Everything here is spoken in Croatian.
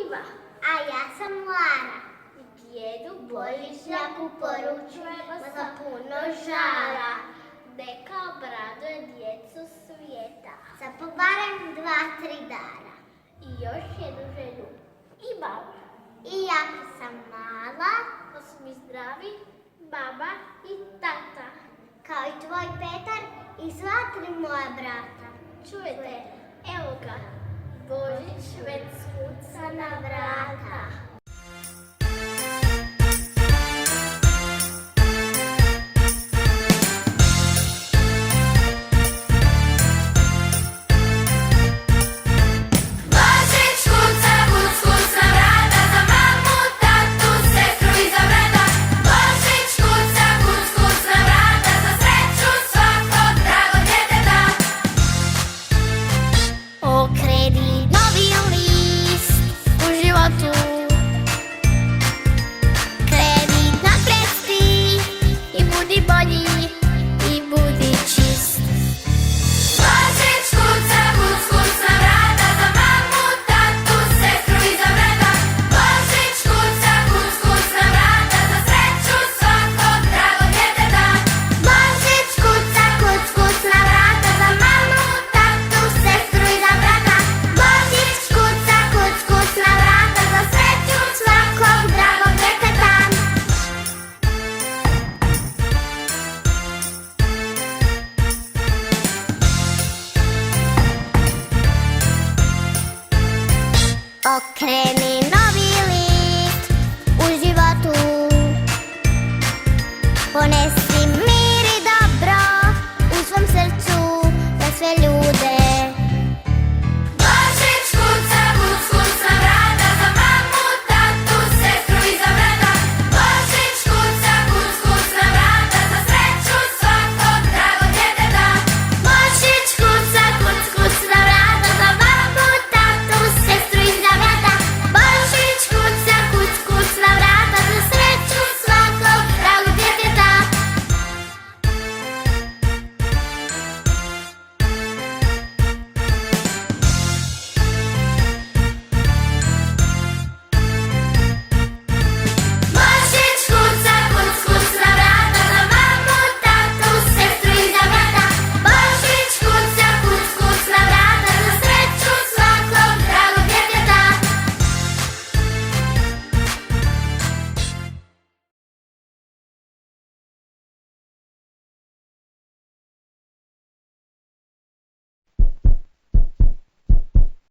Iva. A ja sam Lara. Djedu Božićnjaku poručujemo sa puno žara. Neka obraduje djecu svijeta. Sa po barem 2-3 dana. I još jednu želju imam. Iako sam mala, Da su mi zdravi baba i tata. kao i tvoj Petar i sva 3 moja brata. Čujete, evo ga, Božić već kuca na vrata. Okreni